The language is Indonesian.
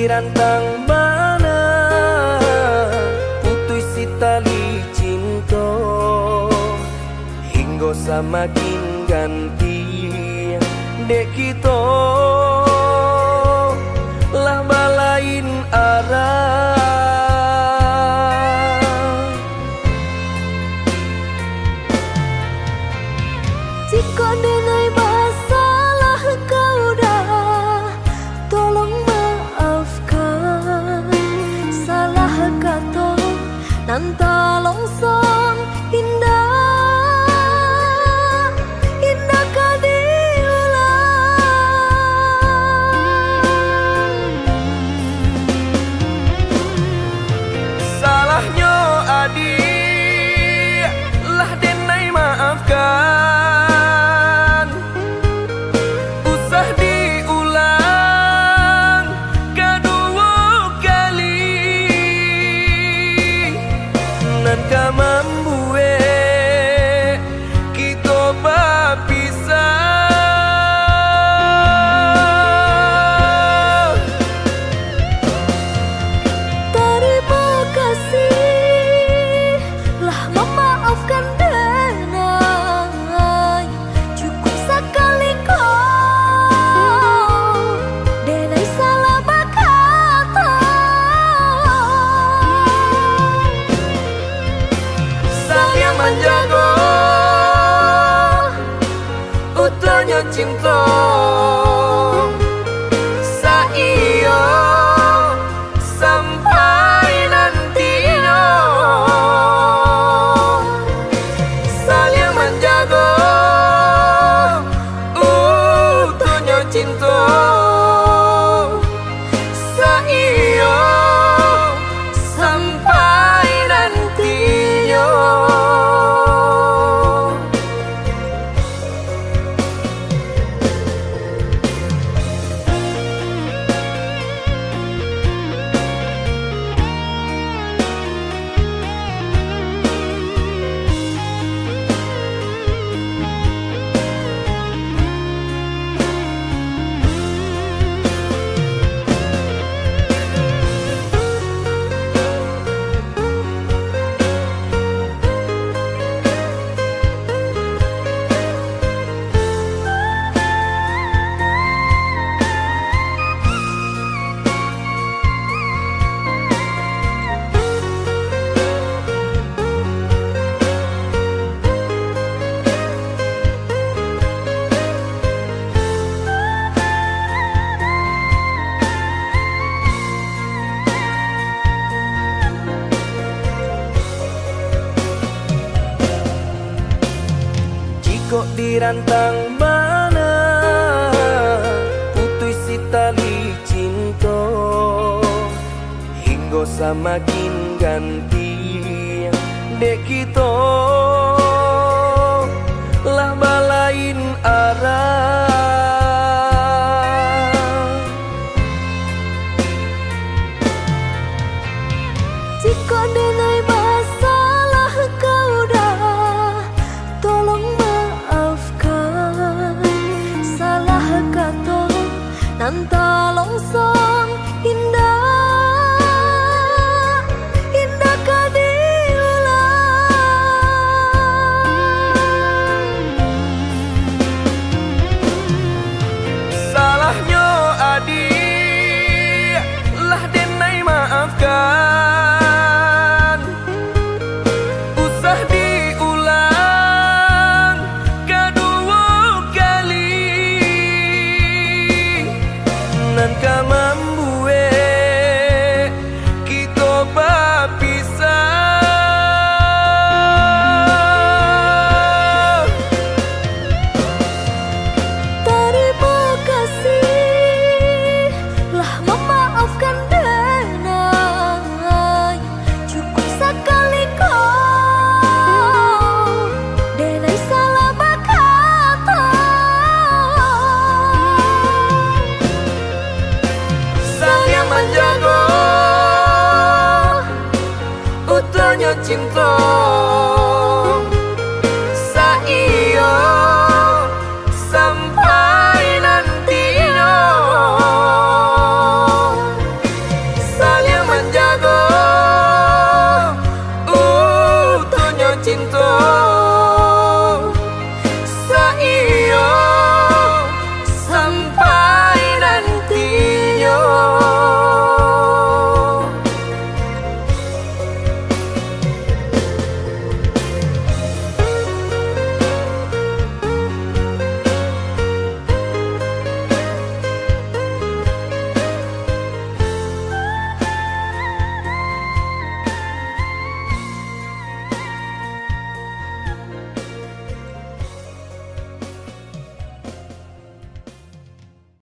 dirantang mana putus si tali cinta hingga semakin ganti dek kita lah balain arah. Jika denai masalah kau dah, tolong maafkan. Salah kata nan tak longsong indah, indah kau diulang. Salahnya adik lah denai maafkan. Ka membuat kita berpisah. Terima kasih lah memaafkan denai. Cukup sekali kau denai salah berkata. Saling menjaga utuhnya cinta saiyo sampai nantinya. Saling menjaga utuhnya cinta saiyo sampai nantinya. Kok dirantang mana putus si tali cinta hingga semakin ganti dek kita lah balain arah. Jika denai masalah kau dah, tolong maafkan. Salah kata nan tak longsong indah, indah kau diulang. Salahnya adik lah denai maafkan. Usah diulang kedua kali. Nan ka membuat kita berpisah. Terima kasih lah memaafkan denai. Cukup sekali kau denai salah berkata. Saling menjaga utuhnya cinta